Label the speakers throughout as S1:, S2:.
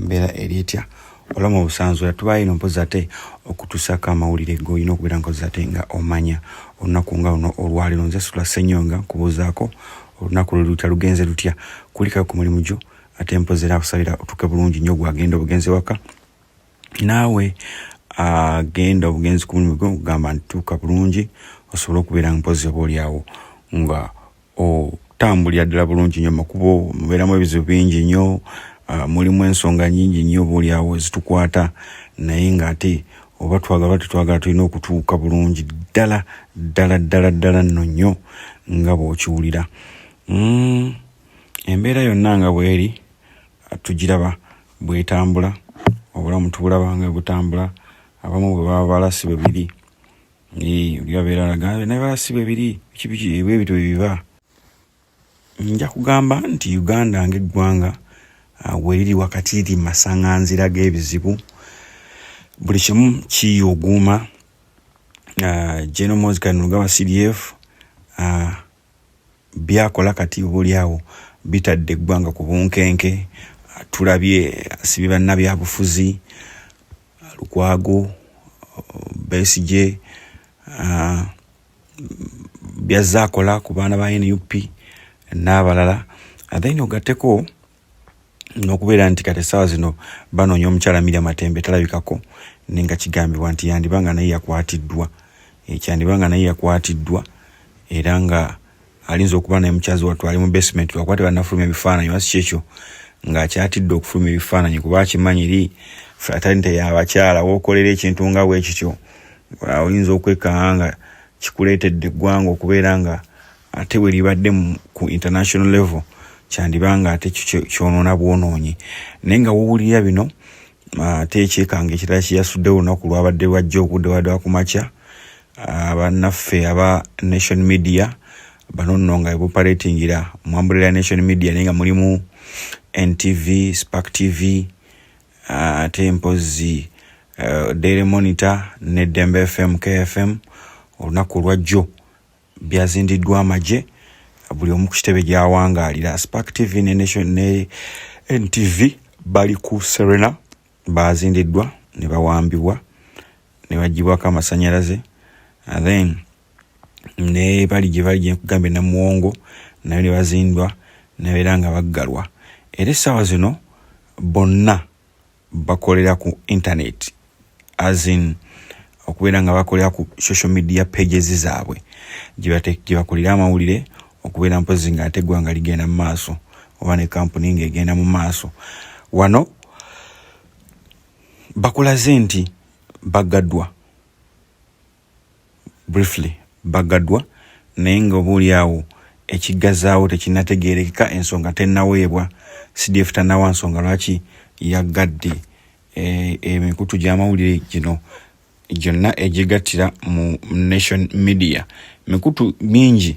S1: embeera erietya olama obusanzwe tubaye nompoza ate okutusaka amawulire go ino kubira nkoza ate nga omanya olunaku nga luno olwali nze Sula Ssenyonga kubuzaako olunaku lutya lugenze lutya kulika ku mulimu gyo ate mpozera kusabira otuke bulungi nnyo gwagenda obugenze waka naawe agenda obugenzi ku mulimu gwo kugamba ntuuka bulungi osobola okubeera mpozi obaoliawo nga otambulira ddala bulungi nnyo makubo mubeeramu ebizibu bingi nnyo mulimu ensonga nyingi nnyo obaoliawo ezitukwata naye ng'ate oba twagala tulina okutuuka bulungi ddala nno nnyo nga bw'okiwulira. Embeera yonna nga bw'eri tugiraba bw'etambula obulamu tubulaba nga butambula abamu bwe baba balasi bebiri byabeera laga naye balasi bebiri biki ebyo biba nja kugamba nti Uganda ng'eggwanga weriri wakati liri masaŋŋanzira g'ebizibu buli kimu kiyuguuma General Moses Kainerugaba wa CDF byakola kati obuliawo bitadde eggwanga ku bunkenke tulabye asibi bannabyabufuzi Lukwago Besigye byazaakola ku baana ba NUP n'abalala then ogatteko n'okubeera nti kati essaawa zino banoonya omukyala Miriam Matembe talabikako nenga kigambibwa nti yandibanga naye yakwatiddwa era nga alinza okuba naye mukyazi wattu ali mu basement lwakwate bannafulumya ebifaananyi wasi kyekyo ng'akyatidde okufulumya ebifaananyi kuba akimanyiri fraternity y'abakyala wookolera ekintu nga bwekityo oyinza okwekanga nga kikuleetedde eggwanga okubeera nga ate we libadde ku international level kyandibanga ate kyonoona bwonoonyi naye nga wowulira bino ate ekyekanga ekirala kyeyasuddewo olunaku lwabadde lwajja obudde wadde kumakya abannaffe aba Nation Media bano nno nga eboperatingira mu umbrella Nation Media naye nga mulimu NTV, Spark TV, ate mpozi Daily Monitor ne Dembe FM, KFM olunaku lwajjo byazindiddwa amagye buli omu ku kitebe gy'awangaalira. Spark TV ne Nation ne NTV bali ku Serena bazindiddwa ne bawambibwa ne bagibwako amasannyalaze then ne bali gye bali kugambye na muwongo nayo ne bazindwa nebeera nga baggalwa era essaawa zino bonna bakolera ku internet as in okubeera nga bakolera ku social media pages zaabwe gye bakolera amawulire okubeera mpozi nga ate eggwanga ligenda mu maaso oba ne kampuni ng'egenda mu maaso wano bakulaze nti baggaddwa briefly baggaddwa naye nga obuuliawo ekiggazaawo tekinategeerekeka ensonga tennaweebwa CDF tannawa nsonga lwaki yaggadde emikutu gy'amawulire gino gyonna egigattira mu Nation Media mikutu mingi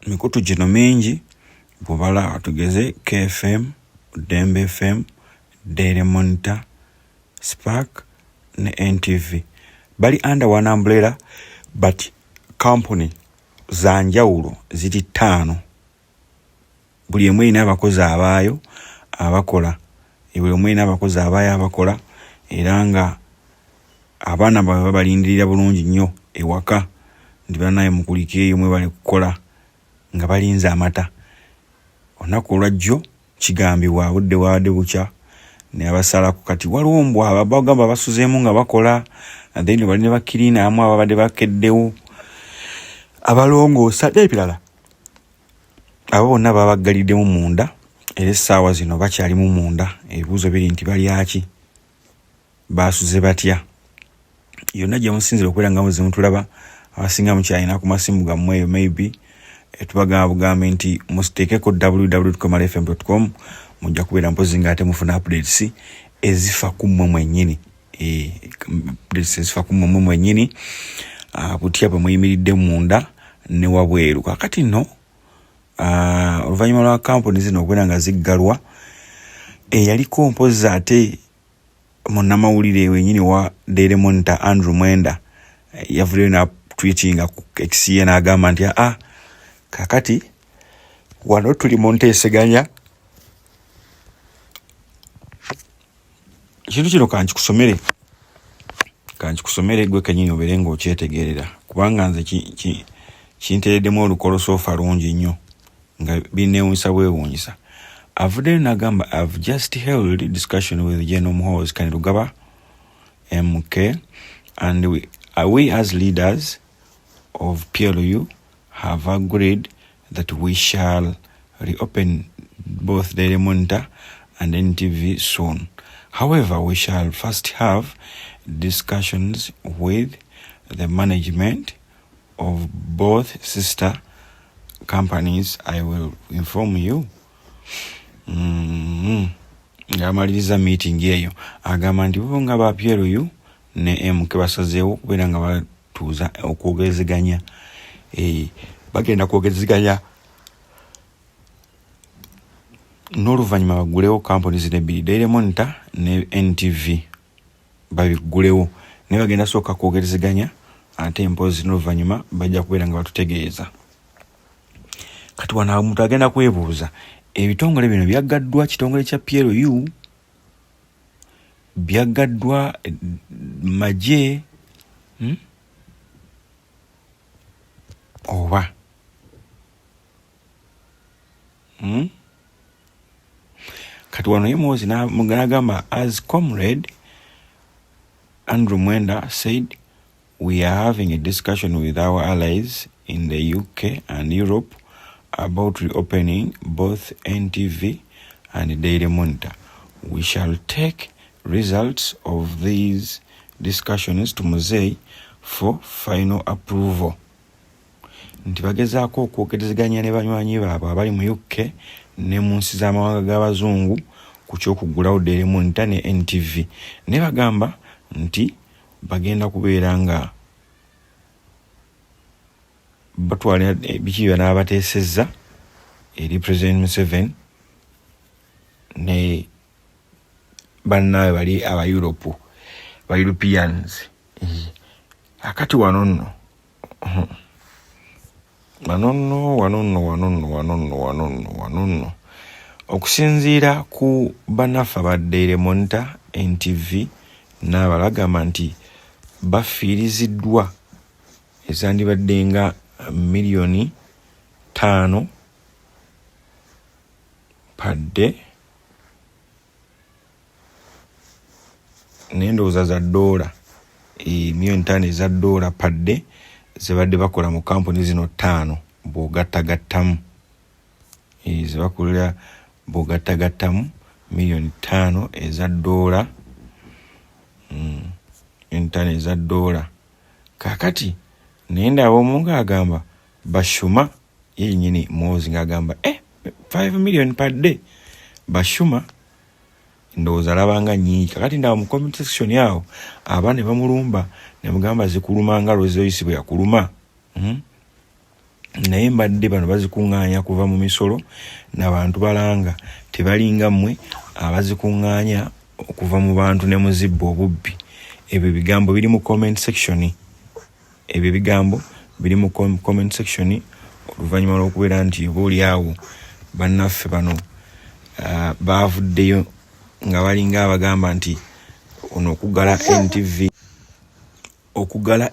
S1: mikutu gino mingi bw'obala tugeze KFM, Dembe FM, Daily Monitor, Spark ne NTV bali under one umbrella but company za njawulo ziri 5 buli emu erina abakozi abaayo abakola buli emu erina abakozi abaayo abakola era nga abaana baabwe babalindirira bulungi nnyo ewaka ndi banaye mukulika eyo mwe bali kukola nga balinze amata olunaku olwajjo kigambibwa budde bwadde bukya ne abasalaku kati waliwo mbwa abagamba basuzeemu nga bakola then bali ne bakirina amu ababadde bakeddewo abalongoosa n'ebirala abo bonna babagaliddemu munda era essaawa zino bakyalimu munda ebibuuzo biri nti balyaki basuze batya yonna gye musinzira okubeera nga muzimu tulaba abasinga mukyalina ku masimu gammwe eyo maybe tubagamba bugambe nti musiteekeko www.komalfm.com mujja kubeera mpozi nga ate mufuna updates ezifa ku mmwe mwennyini butya bwe muyimiridde munda ne wabweru kakati nno oluvannyuma lwa kampuni zino okubeera nga ziggalwa eyaliko mpozi ate munnamawulire wennyini wa Daily Monitor Andrew Mwenda yavuddeyo na tweetinga ku X n'agamba nti kakati wano tuli mu nteeseganya ekintu kino kankikusomere gwe kenyini obeere ng'okyetegerera kubanga nze kinteereddemu olukolosoofa lungi nnyo nga bineewunyisa bwewuunyisa. Avuddeyo n'agamba I've just held a discussion with General Muhoozi Kainerugaba MK and we as leaders of PLU have agreed that we shall reopen both Daily Monitor and NTV soon. However, we shall first have discussions with the management of both sister companies. I will inform you. Ngamaliriza meeting yeyo agamba nti bo nga ba PLU ne MK basazeewo okubeera nga batuuza okwogerezeganya bagenda kwogerezeganya n'oluvannyuma bagulewo companies n'ebbiri Daily Monitor ne NTV babigulewo ne bagenda sooka kwogerezeganya ate empozi n'oluvannyuma bajja kubeera nga batutegeeza. Kati wano omuntu agenda kwebuuza ebitongole bino byaggaddwa kitongole kya PLU byaggaddwa magye oba kati wano ye Muhoozi n'agamba as Comrade Andrew Mwenda said, we are having a discussion with our allies in the UK and Europe about reopening both NTV and Daily Monitor. We shall take results of these discussions to Muzei for final approval. Nti bagezaako okwogerezeganya ne banywanyi baabwe abali mu UK ne mu nsi z'amawanga g'abazungu ku ky'okuggulawo Daily Monitor ne NTV. Ne bagamba nti bagenda kubeera nga batwala biki banaabateesezza eri President Museveni ne bannaabwe bali aba Europe ba Europeans. Akati wano okusinziira ku bannaffe aba Daily Monitor NTV n'abalagamba nti bafiiriziddwa ezandibadde nga milioni 5 padde n'endowooza za dola milioni 5 eza dola padde zebadde bakola mu kampuni zino 5 bw'ogattagattamu zebakolera bw'ogattagattamu milioni 5 eza dola entane eza dola. Kakati nenda omunga agamba Bashuma yenyini Muhoozi ngagamba 5 million per day Bashuma ndowooza labanga nyingi. Kakati ndawo mu comment section yawo abaana bamulumba ne mugamba zikuluma nga Royce bwe yakuluma. Naye mbadde bano bazikuŋŋaanya kuva mu misolo n'abantu balanga tebalinga mmwe abazikuŋŋaanya okuva mu bantu ne muzibba obubbi. Ebyo bigambo biri mu comment section. Ebyo bigambo biri mu comment section oluvannyuma lw'okubeera nti booli awo bannaffe bano baavuddeyo nga balinga abagamba nti ono okugala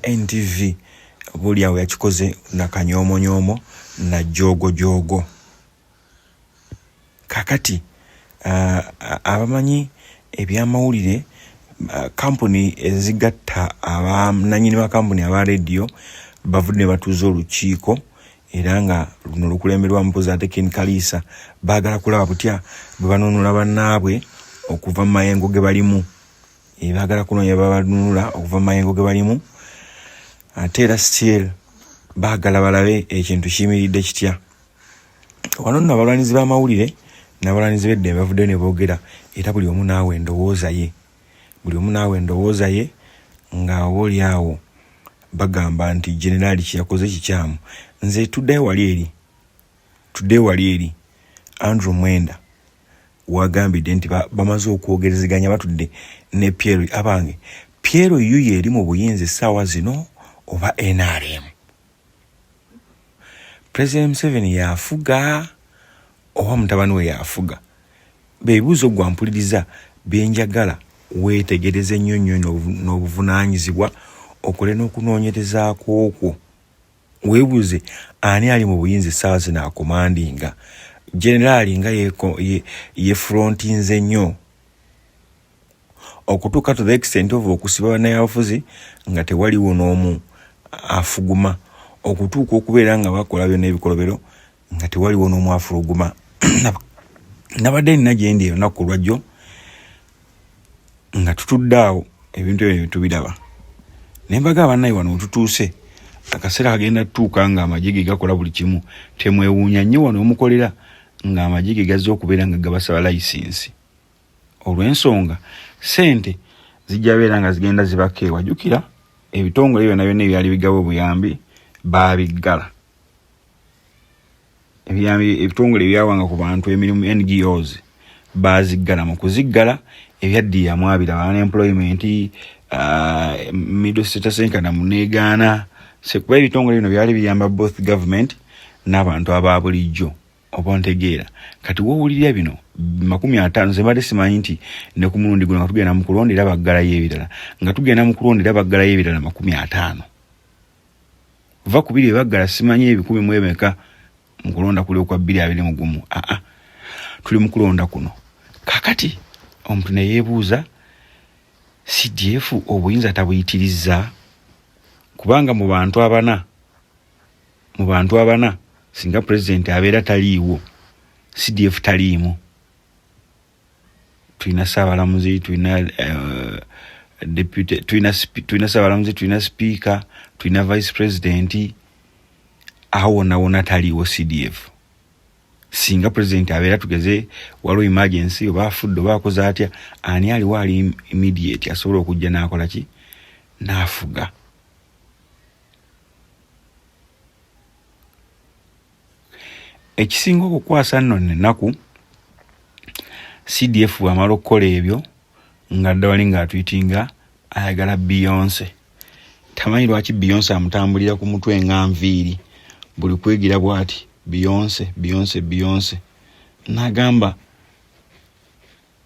S1: NTV booli awo yakikoze na kanyoomonyoomo na joogo. Kakati abamanyi ebyamawulire kampuni ezigatta abannannyini ba kampuni aba radio bavudde batuuza olukiiko era nga luno lukulemberwa mpozi ate Ken Kalisa baagala kulaba butya bwe banunula bannaabwe okuva mu mayengo ge balimu. Baagala kunoonya babanunula okuva mu mayengo ge balimu ate era still baagala balabe ekintu kiyimiridde kitya. Wano nno abalwanizi b'amawulire n'abalwanizi b'eddembe bavuddeyo ne boogera era buli omu naawe endowooza ye nga oli awo bagamba nti generali kyakoze kikyamu. Nze tuddeyo wali eri Andrew Mwenda wagambidde nti bamaze okwogerezeganya batudde ne PLU abange. PLU yeri mu buyinza essaawa zino oba NRM? President Museveni yafuga oba mutabani we yafuga? Beebuuzo gwampuliriza byenjagala weetegereze nnyo n'obuvunaanyizibwa okole n'okunoonyerezaako okwo. Weebuuze ani ali mu buyinza essaawa zino akomandinga. Generaali nga ye frontinze nnyo okutuuka to the extent of okusiba bannayabufuzi nga tewaliwo n'omu afuguma, okutuuka okubeera nga bakola byonna ebikolobero nga tewaliwo n'omu afuluguma. Nabadde nina gye ndi olunaku lwajjo nga tutudde awo ebintu ebyo tubiraba, ne mbaga abannaye wano wetutuuse akaseera kagenda tutuuka nga amagye ge gakola buli kimu. Temwewuunya nnyo wano omukolera nga amagye ge gazze okubeera nga gabasaba layisinsi. Olw'ensonga sente zijja beera nga zigenda zibaka ewa. Jjukira ebitongole byonna byonna ebyali bigaba obuyambi baabiggala. Ebitongole ebyawanga ku bantu emirimu NGOs baaziggala. Mu kuziggala ebyaddiyamu abiraba unemployment, middle status income muneegaana. Sekuba ebitongole bino byali biyamba both government n'abantu aba bulijjo. Oba ntegeera kati woowulirira bino 50 zebadde simanyi nti ne ku mulundi guno nga tugenda mu kulondera baggalayo ebirala, nga tugenda mu kulondera baggalayo ebirala 50. Va ku biri baggala simanyi 10 mu emeka mu kulonda kuli okwa 2021. Tuli mu kulonda kuno. Kakati omuntu ne yeebuuza CDF obuyinza tabuyitirizza, kubanga mu bantu abana singa president abeera taliiwo CDF taliimu. Tulina Ssaabalamuzi, tulina deputy, tulina Ssaabalamuzi, tulina speaker, tulina vice president. Awo wonna taliiwo CDF. Singa president abeera tugeze waliwo emergency oba afudde oba akoze atya, ani aliwo ali immediate asobola okujja n'akola ki n'afuga. Ekisinga okukwasa nno ennaku CDF bw'amala okukola ebyo nga dda wali ng'atwitinga ayagala Beyonce. Tamanyi lwaki Beyonce amutambulira ku mutwe nga nviiri, buli kwegira bw'ati Beyonce. N'agamba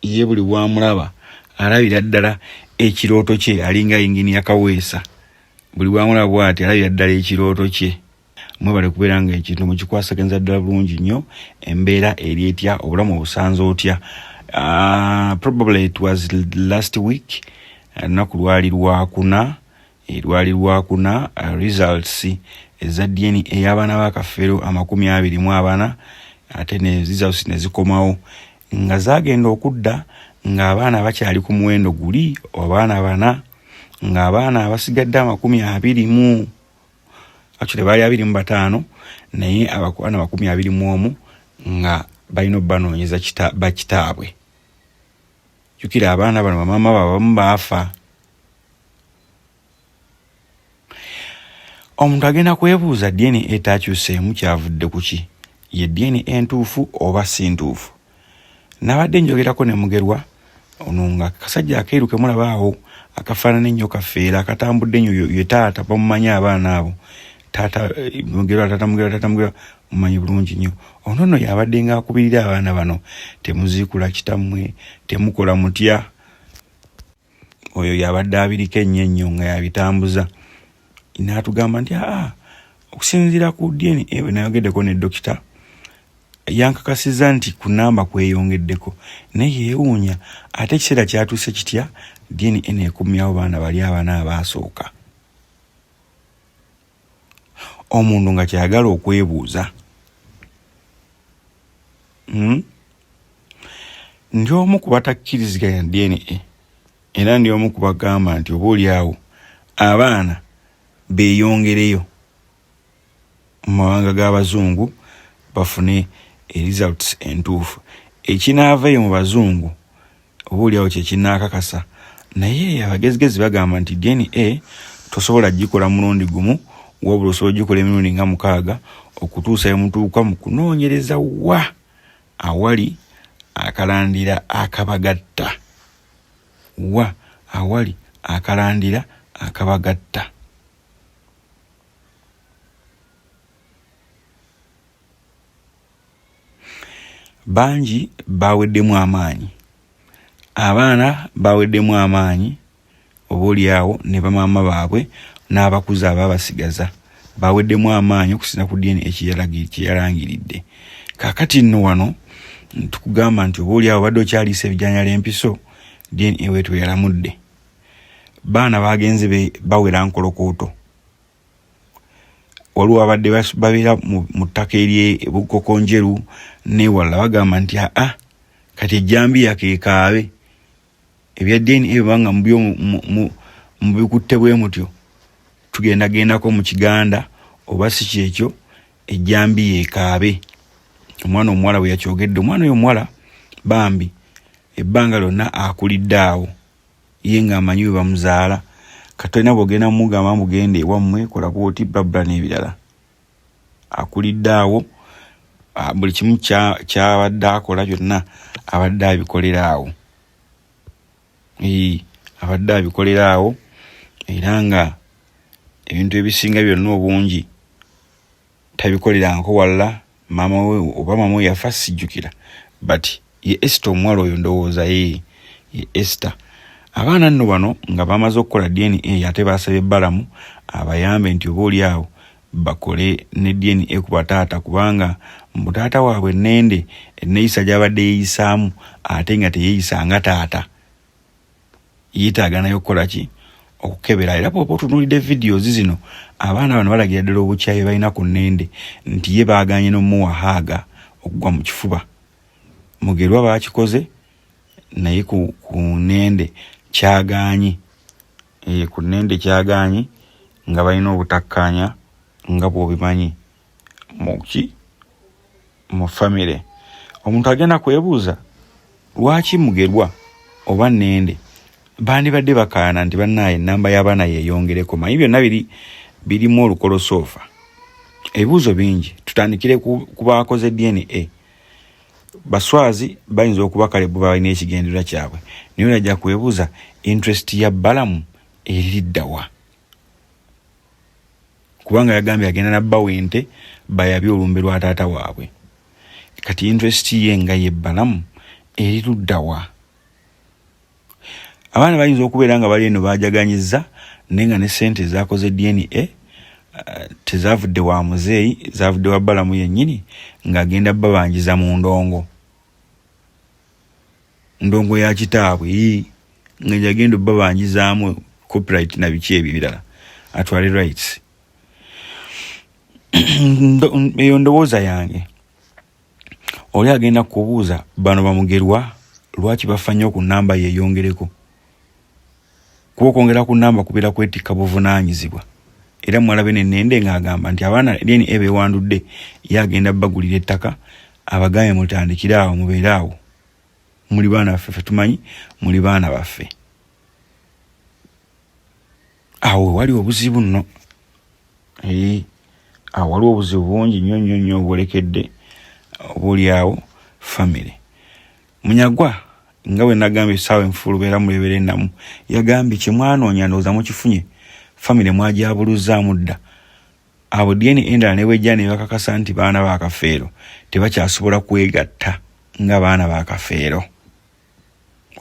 S1: ye buli bwamulaba alabira ddala ekirooto kye, alinga yingini ya Kaweesa. Buli bwamulaba bw'ati alabira ddala ekirooto kye. Mwebale kubeera nga ekintu mukikwasaganza ddala bulungi nnyo. Embeera eri etya, obulamu obusanze otya? Probably it was last week, lunaku lwali lwakuna results eza DNA ey'abaana ba Kafeero 24 ate ne results ne zikomawo nga zaagenda okudda ng'abaana bakyali ku muwendo guli abaana 4, ng'abaana abasigadde 20 actually bali 25 naye abakwana 21 nga balina banoonyeza bakitaabwe. Jjukira abaana bano bamaama babamu baafa. Omuntu agenda kwebuuza DNA etakyuseemu kyavudde ku ki? Ye DNA entuufu oba si ntuufu? Nabadde njogerako ne mugerwa ono nga kasajja akeeru ke mulabaawo akafaanana ennyo Kafeera akatambudde nnyo ye taata bamumanyi abaana abo. Tata mugerwa mumanyi bulungi nnyo. Ono nno yabadde nga akubirira abaana bano, temuziikula kitammwe, temukola mutya. Oyo yabadde abiriko ennyo nga yabitambuza. N'atugamba nti okusinziira ku DNA bwe nayogeddeko ne dokita yankakasiza nti ku namba kweyongeddeko, naye yeewuunya ate ekiseera kyatuuse kitya DNA neekumyawo baana bali abana abaasooka. Omuntu nga kyayagala okwebuuza ndi omu ku batakkiriziganya DNA era ndi omu ku bagamba nti oba oliawo abaana beeyongereyo mu mawanga g'abazungu bafune results entuufu. Ekinaavayo mu bazungu oba oliawo kyekinaakakasa, naye abagezigezi bagamba nti DNA tosobola gikola mulundi gumu, wabula osobola gikola emirundi nga 6 okutuusa emutuuka mu kunoonyereza awali akalandira akabagatta. Awali akalandira akabagatta. Bangi baweddemu amaanyi abaana baweddemu amaanyi obuli awo ne bamaama baabwe n'abakuza ababasigaza baweddemu amaanyi okusinza ku DNA ekiyalangiridde. Kakati nno wano tukugamba nti obuli awo badde okyaliisa ebijjanya l'empiso DNA wetu yalamudde. Baana bagenze bawera nkolokooto. Waliwo abadde babeera mu ttaka ery'Bukokonjeru n'ewalala bagamba nti kati ejjambiya keekaabe ebya DNA ebanga mu bikutte bwe mutyo tugendagendako mu Kiganda oba si kyekyo ejjambiya ekaabe. Omwana omuwala bwe yakyogedde, omwana oyo omuwala bambi ebbanga lyonna akulidde awo ye ng'amanyi we bamuzaala. Katolina bw'ogenda mugamba mugende ewammwe kola bw'oti babula n'ebirala. Akulidde awo buli kimu kyabadde akola byonna abadde abikolera awo. Abadde abikolera awo era nga ebintu ebisinga byonna obungi tabikoleranko walla maama we oba maama we yafa sijjukira, but ye Esther omuwala oyo ndowooza ye Esther. Abaana nno bano nga bamaze okukola DNA ate basabye Balamu abayambe nti oba oli awo bakole ne DNA ku bataata, kubanga mu taata waabwe Nende enneeyisa gy'abadde yeeyisaamu ate nga teyeeyisa nga taata. Yeetaaga nayo okukola ki? Okukebera. Era bw'oba otunuulidde videos zino abaana bano balagira ddala obukyayi balina ku Nende nti ye baaganye n'omuwahaaga okugwa mu kifuba. Mugerwa baakikoze naye ku Nende kyagaanyi. Ku Nende kyagaanyi nga balina obutakkaanya nga bw'obimanyi mu famire. Omuntu agenda kwebuuza lwaki Mugerwa oba Nende bandibadde bakaana nti bannaaye ennamba y'abaana yeeyongereko. Manyi byonna birimu olukolosoofa. Ebibuuzo bingi. Tutandikire ku baakoze DNA. Baswazi bayinza okuba kale bo balina ekigendererwa kyabwe, naye olajja kwebuuza interest ya Balamu eriddawa, kubanga yagambye agenda nabba wente bayabye olumbe lwa taata waabwe. Kati interest ye nga ye Balamu eriruddawa. Abaana bayinza okubeera nga bali eno baajaganyizza naye nga ne ssente zaakoze DNA tezavudde wa muzeeyi, zavudde wa Balamu yennyini ng'agenda babanjiza mu ndongo ya kitaabwe nga jagenda babanjizaamu copyright na biki ebirala atwale rights. Eyo ndowooza yange. Oli agenda kubuuza bano bamugerwa lwaki bafa nnyo ku nnamba yeeyongereko. Kuba okwongera ku nnamba kubeera kwetikka buvunaanyizibwa. Era mwalabe ne Nende ng'agamba nti abaana DNA beewandudde ye agenda bagulira ettaka abagaye mutandikire awo mubeere awo. Muli baana baffe, ffe tumanyi muli baana baffe. Awo wali obuzibu nno. Awo waliwo obuzibu bungi nnyo obwolekedde obuli awo famire. Munyagwa nga bwe nagambye essaawa enfuulu beera mulebera ennamu yagambye kyemwanoonya ndowooza mukifunye. Famire mwajabuluzzaamu dda. Abo DNA endala ne bwejja ne bakakasa nti baana ba Kafeero tebakyasobola kwegatta nga baana ba Kafeero.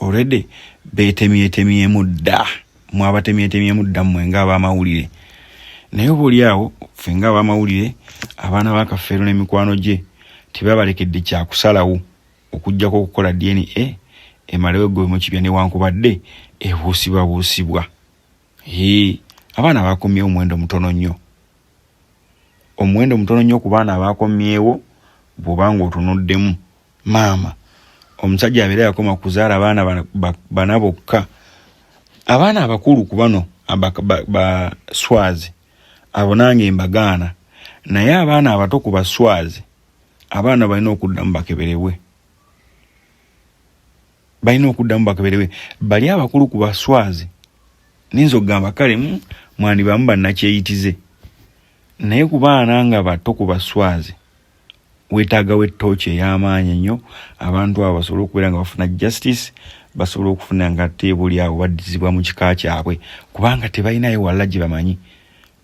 S1: Already beetemyetemiemu dda. Mwabatemyetemiemu dda mmwe ng'abamawulire. Naye oba oli awo ffe ng'abamawulire abaana ba Kafeero n'emikwano gye tebabalekedde kyakusalawo okuggyako okukola DNA emalewo eggwe mu kibya newankubadde ebuusibwabuusibwa. Abaana abakomyewo omuwendo mutono nnyo. Omuwendo mutono nnyo ku baana abakomyewo bw'obanga otunuddemu. Maama omusajja abeera yakoma kuzaala abaana bana bokka. Abaana abakulu ku bano baswazi abo nange mbagaana, naye abaana abato ku baswazi abaana balina okuddamu bakeberebwe. Bali abakulu ku baswazi ninza okugamba kale mwandibamu bannakyeyitize, naye ku baana nga bato ku baswazi weetaagawo ettooki ey'amaanyi ennyo abantu abo basobole okubeera nga bafuna justice, basobole okufuna nga teebuli abo baddizibwa mu kika kyabwe, kubanga tebalinayo walla gye bamanyi.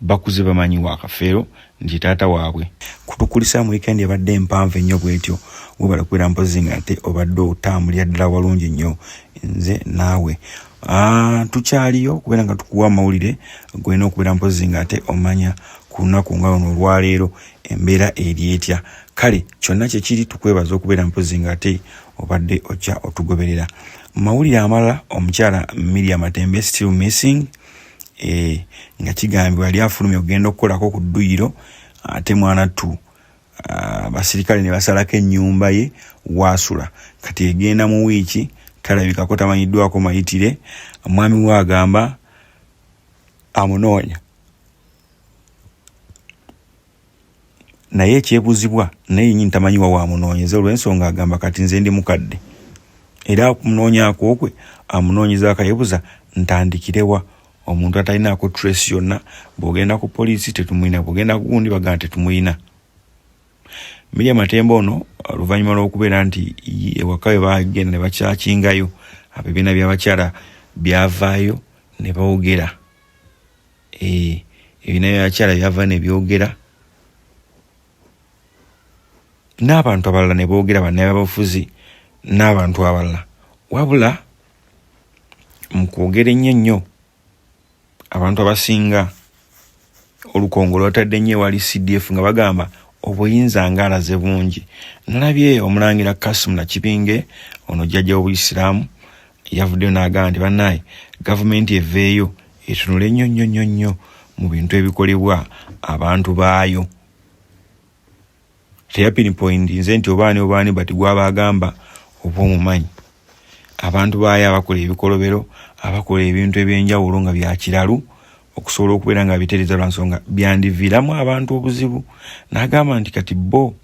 S1: Bakuze bamanyi wa Kafeero nti taata waabwe. Kutukulisa mu weekend ebadde empanvu ennyo bwetyo. webala kubeera mpozi nga ate obadde otambulira ddala walungi nnyo nze naawe. Tukyaliyo kubeera nga tukuwa amawulire gwena okubeera mpozi nga ate omanya ku lunaku nga luno olwaleero embeera eri etya. Kale kyonna kyekiri tukwebaza okubeera mpozi nga ate obadde ojja otugoberera. Mawulire amalala, omukyala Miriam Matembe still missing, nga kigambibwa yali afulumye okugenda okukolako ku dduyiro ate mwana tu abasirikale ne basalako ennyumba ye waasula. Kati egenda mu wiiki, talabikako, tamanyiddwako mayitire. Mwami we agamba amunoonya, naye ekyebuzibwa naye nyini tamanyiwa waamunoonyeza. Olw'ensonga agamba kati nze ndi mukadde era okunoonyaako kwe amunoonyeza akayebuza ntandikirewa. Omuntu atalinaako trace yonna, bw'ogenda ku poliisi tetumuyina, bw'ogenda ku gundi bagamba tetumuyina. Miriam Matembe ono oluvannyuma lw'okubeera nti ewaka we bagenda ne bakyakingayo, ebibiina by'abakyala byavaayo ne boogera. Ebibiina by'abakyala byavaayo ne byogera, n'abantu abalala ne boogera, bannabyabufuzi n'abantu abalala. Wabula mu kwogera ennyo abantu abasinga olukongo lwatadde nnyo ewali CDF nga bagamba obuyinza ng'alaze bungi. Nalabye omulangira Kassim Nakibinge, ono jjajja w'Obuyisiraamu, yavuddeyo n'agamba nti bannaaye gavumenti eveeyo etunule nnyo mu bintu ebikolebwa abantu baayo. Teyapinpoint nze nti obaani bati gwaba agamba oba omumanyi. Abantu baayo abakola ebikolobero, abakola ebintu ebyenjawulo nga bya kiralu okusobola okubeera nga bitereeza lwa nsonga byandiviiramu abantu obuzibu. N'agamba nti kati bo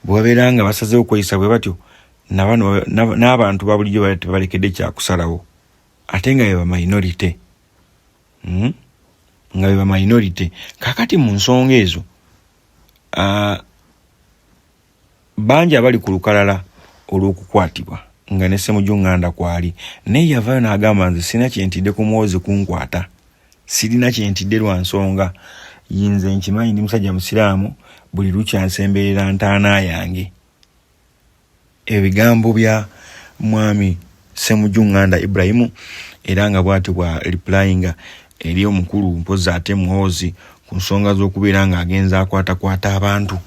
S1: bwabeera nga basazeewo kweyisa bwe batyo n'abantu ba bulijjo tebalekedde kyakusalawo ate nga beba minority. Nga beba minority. Kakati mu nsonga ezo bangi abali ku lukalala olw'okukwatibwa nga ne Ssemujju Nganda kwali, naye yavaayo n'agamba nze sirina kyentidde ku muwozi kunkwata, sirina kyentidde lwa nsonga yinze nkimanyi ndi musajja musiraamu, buli lukya nsemberera ntaana yange. Ebigambo bya mwami Ssemujju Nganda Ibrahimu era nga bw'ati bwa replyinga eri omukulu mpozi ate muwozi ku nsonga z'okubeera ng'agenza akwatakwata abantu.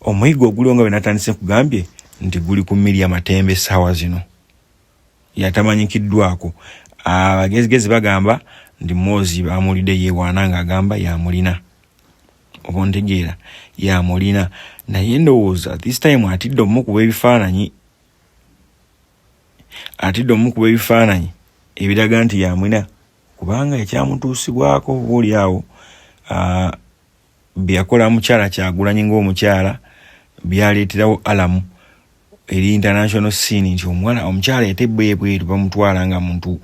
S1: Omuyigo oguliwo nga bwe natandise kugambye nti guli ku Miriam Matembe essaawa zino, yatamanyikiddwako. Abagezigezi bagamba nti Mozi bamulidde yeewaana ng'agamba yamulina, oba ontegeera, yamulina. Naye ndowooza this time atidde omukuba ebifaananyi ebiraga nti yamulina, kubanga ekyamutuusibwako obaoli awo byakola mukyala Kyagulanyi ng'omukyala byaleeterawo alamu eri international scene nti omukyala yatebwe bweru bamutwala nga muntu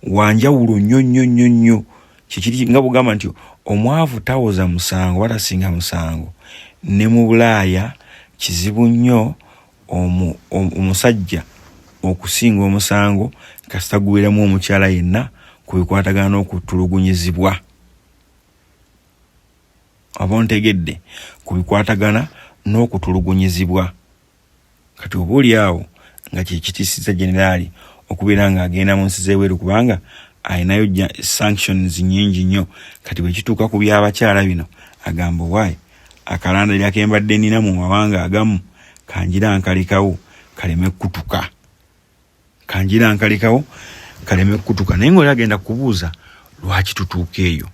S1: wanjawulo nnyo. Kikiri nga bugamba nti omwavu tawoza musango watasinga musango. Ne mu Bulaaya kizibu nnyo omusajja okusinga omusango kasita gubeeramu omukyala yenna ku bikwatagana n'okutulugunyizibwa. Aba ontegedde, ku bikwatagana n'okutulugunyizibwa. Kati oba oli awo nga kyekitiisiza generaali okubeera ng'agenda mu nsi z'ebweru kubanga ayinayo sanctions nnyingi nnyo. Kati bwe kituuka ku by'abakyala bino agamba waayi akalandalira ke mbadde nnina mu mawanga agamu kanjira nkalekawo kaleme kutuka. Naye ng'oli agenda kubuuza lwaki tutuuka eyo,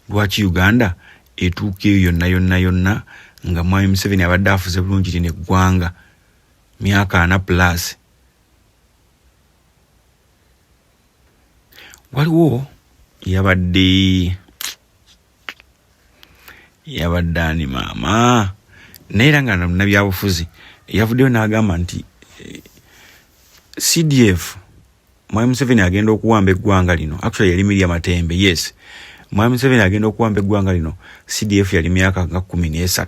S1: lwaki Uganda etuuka eyo yonna nga Mwami Museveni abadde afuze bulungi lino eggwanga myaka 4+. Waliwo yabadde ani maama naye era nga nabyabufuzi yavuddeyo n'agamba nti CDF Mwami Museveni agenda okuwamba eggwanga lino. Actually yali Miriam Matembe, yes. Mwami Museveni agenda okuwamba eggwanga lino. CDF yali myaka nga 13.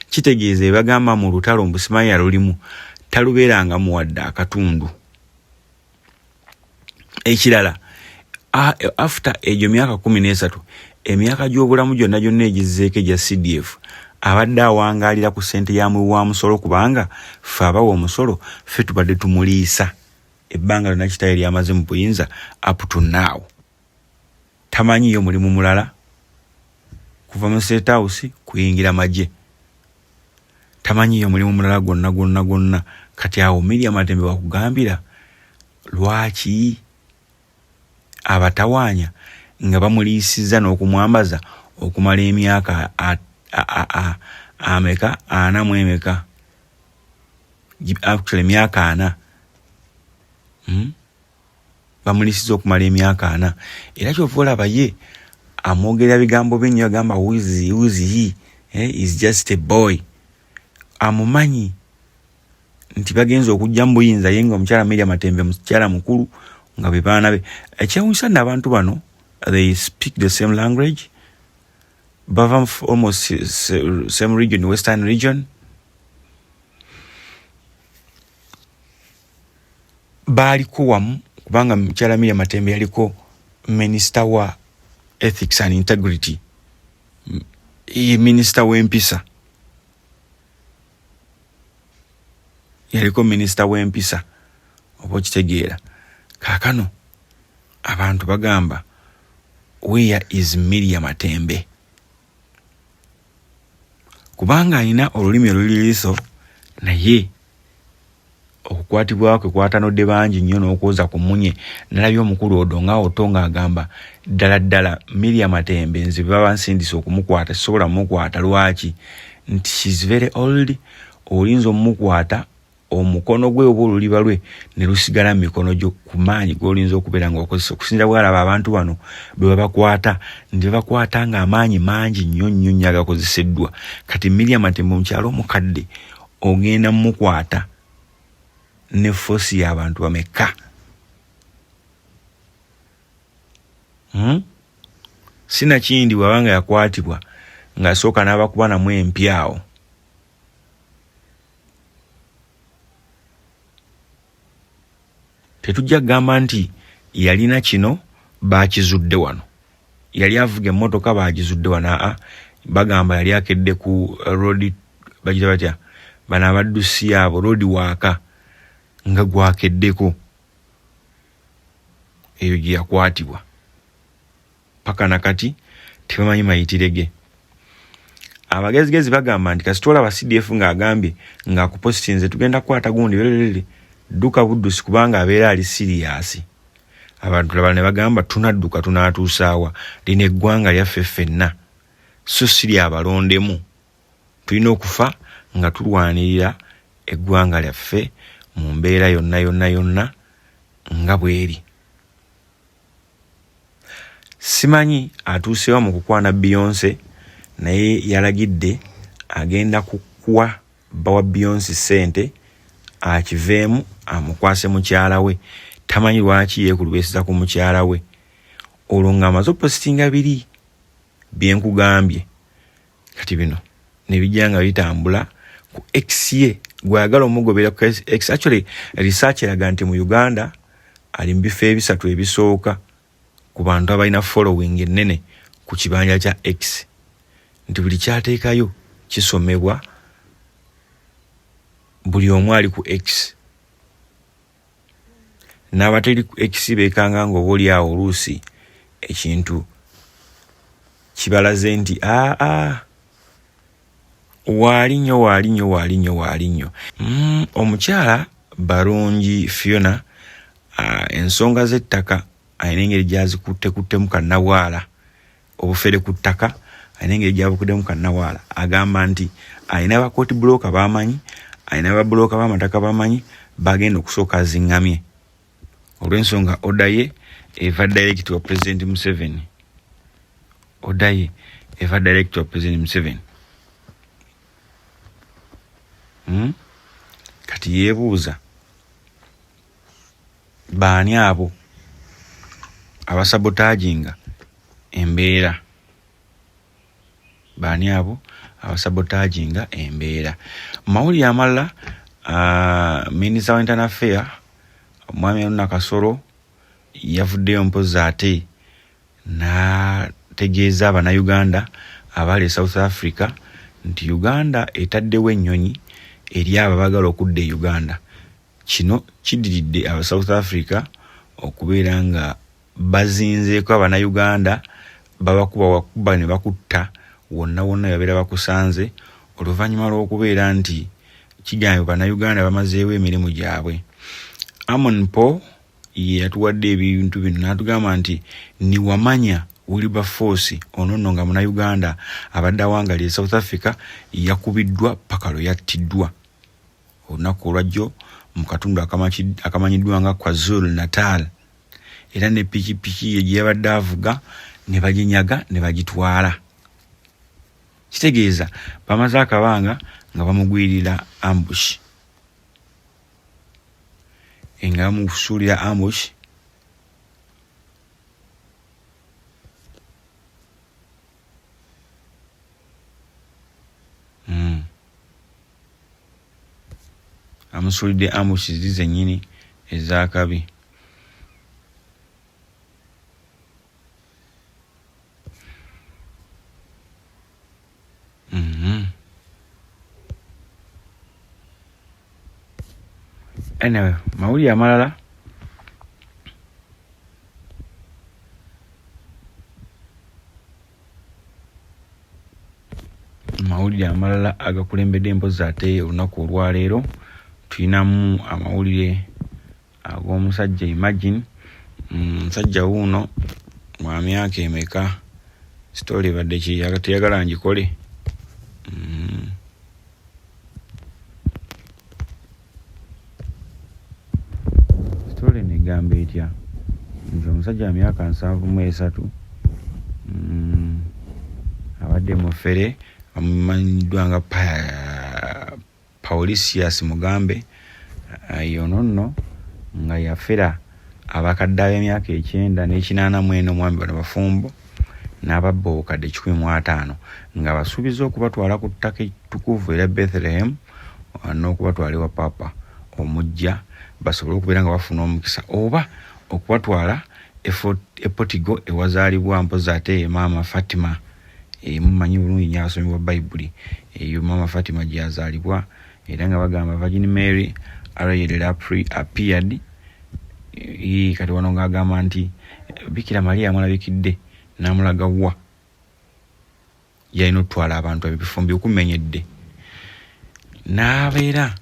S1: Kitegeeza bagamba mu lutalo mbusimanyi alulimu talubeeranga muwadde akatundu. Ekirala after ejo myaka 13 emyaka gy'obulamu gyonna egizeeko egya CDF abadde awangalira ku ssente ya muwi wa musolo kubanga ffe abawa omusolo ffe tubadde tumuliisa ebbanga lyonna kitaye lyamaze mu buyinza up to now. Tamanyiyo mulimu mulala kuva mu State House kuyingira magye. Tamanyiyo mulimu mulala gwonna kati awo Miriam Matembe wakugambira lwaki abatawaanya nga bamuliisiza n'okumwambaza okumala emyaka ameka 4 actually emyaka 4 bamuliisiza okumala emyaka 4 era kyova olaba ye amwogerera bigambo bye agamba wuzi is just a boy. Amumanyi nti bagenza okujja mu buyinza ye nga omukyala Miriam Matembe mukyala mukulu nga be baana be. Ekyewuunyisa n'abantu bano they speak the same language, bava almost same region, western region. Baliko wamu kubanga mukyala Miriam Matembe yaliko minister wa ethics and integrity, minister w'empisa, yaliko minister w'empisa oba okitegeera. Kaakano abantu bagamba where is Miriam Matembe kubanga alina olulimi oluliriso naye okukwatibwako kwatanodde bangi nnyo n'okwoza ku munye. Nalabye omukulu odonga otonga agamba ddala Miriam Matembe nze baba nsindise okumukwata sisobola mukwata lwaki nti she's very old. Olinza omukwata omukono gwe oba oluliba lwe ne lusigala mu mikono gyo ku maanyi g'olinza okubeera ng'okozesa okusinza bwalaba abantu bano bwe babakwata ndi bakwata ng'amaanyi mangi nnyo agakozeseddwa. Kati Miriam Matembe omukyalo omukadde ogenda mukwata ne fosi y'abantu bameka? Sina kindi wabanga yakwatibwa ng'asooka n'abakuba namu empyawo. Tetujja kugamba nti yalina kino bakizudde wano, yali avuga emmotoka bagizudde wano. Bagamba yali akedde ku road bagita batya bano abaddusi abo road waaka nga gwakeddeko. Eyo gye yakwatibwa paka nakati tebamanyi mayitirege. Abagezigezi bagamba nti kasitola ba CDF ng'agambye ng'akupositinze tugenda kukwata gundi lelele duka buddusi kubanga abeera ali serious. Abantu labala ne bagamba tunadduka tunaatuusaawa lino eggwanga lyaffe ffenna so siri abalondemu. Tulina okufa nga tulwanirira eggwanga lyaffe mu mbeera yonna nga bweri. Simanyi atuusewa mu kukwana Beyonce naye yalagidde agenda kukuwa bawa Beyonce sente akiveemu amukwase mukyala we. Tamanyi lwaki yeekulubesiza ku mukyala we. Olwo ng'amaze opositinga biri byenkugambye kati bino ne bijja nga bitambula ku X ye gwayagala omugobera ku X. Actually research eraga nti mu Uganda ali mu bifo ebisatu ebisooka ku bantu abalina following ennene ku kibanja kya X, nti buli kyateekayo kisomebwa buli omu ali ku X. N'abateri ku X beekanga ng'oba oli awo oluusi ekintu kibalaze nti waali nnyo. Omukyala Barungi Fiona ensonga z'ettaka ayina engeri gyazikuttekuttemu kannawaala, obufere ku ttaka ayina engeri gyabukuddemu kannawaala. Agamba nti ayina bakooti bulooka bamanyi, ayina babulooka b'amataka bamanyi, bagenda okusooka aziŋŋamye olw'ensonga odaye eva direct wa President Museveni. Kati yeebuuza baani abo abasabotaginga embeera? Mawulire amalala Minister wa Internal Affairs Mwami Haruna Kasolo yavuddeyo mpozi ate ategeeza Bannayuganda abali South Africa nti Uganda etaddewo ennyonyi eri abagala okudda e Uganda. Kino kidiridde aba South Africa okubeera nga bazinzeeko Abannayuganda babakuba ne bakutta wonna yabeera bakusanze oluvannyuma lw'okubeera nti kigambibwa Bannayuganda bamazeewo emirimu gyabwe. Amon Po ye yatuwadde ebintu bino n'atugamba nti niwamanya Wilberforce ono nga Munnayuganda abadde awangalira South Africa yakubiddwa paka lwe yattiddwa olunaku olwajjo mu katundu akamanyiddwa nga KwaZulu Natal, era ne pikipiki ye gye yabadde avuga ne baginyaga ne bagitwala. Kitegeeza bamaze akabanga nga bamugwirira ambush, nga bamusuulira ambush amusuulidde ambush zennyini ez'akabi. Anyway, mawulire amalala agakulembedde empozi ate olunaku olwaleero tulinamu amawulire ag'omusajja Imagine. Musajja wuuno wa myaka emeka, story badde teyagala ngikole. Story negamba etya nti omusajja wa myaka 73 abadde mufere amanyiddwa nga Paulisius Mugambe yono nga yafera abakadde ab'emyaka 9 omwami bano bafumbo n'ababba obukadde 105 nga basuubiza okubatwala ku ttaka ettukuvu era Bethlehem n'okubatwala ewa Papa omujja basobole okubeera nga bafuna omukisa, oba okubatwala e Portugal ewazaalibwa mpozi ate Maama Fatima. Mumanyi bulungi nnyo abasomi bwa Bayibuli eyo Maama Fatima gye yazaalibwa, era nga bagamba Virgin Mary already appeared. Kati wano ng'agamba nti Bikira Maria amulabikidde n'amulaga wa yalina otwala abantu ebifumbi okumenyedde, n'abeera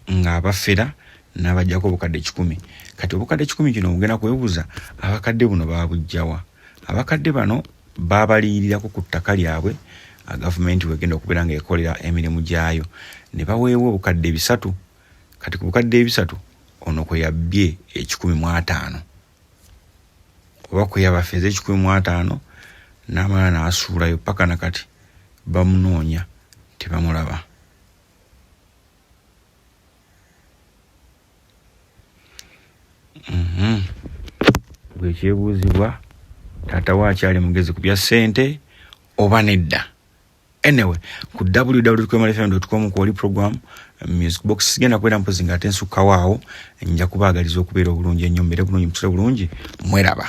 S1: ng'abafera n'abajjako obukadde 10. Kati obukadde 10 kino bugenda kwebuuza abakadde buno babujjawa. Abakadde bano babaliriirako ku ttaka lyabwe gavumenti wegenda okubeera nga ekolera emirimu gyayo, ne baweebwa obukadde 3. Kati ku bukadde 3 ono kwe yabbye 105 oba kwe yabafeeze 105 n'amala n'asuulayo paka nakati bamunoonya tebamulaba. Bwekyebuuzibwa taata waakyali mugezi ku bya ssente oba nedda. Anyway, ku www.kwemalfm.com kwoli program Music Box sigenda kwera mpozi ng'ate nsukkawo awo, nja kubaagaliza okubeera obulungi ennyo, mbeere bulungi, musule bulungi, mweraba.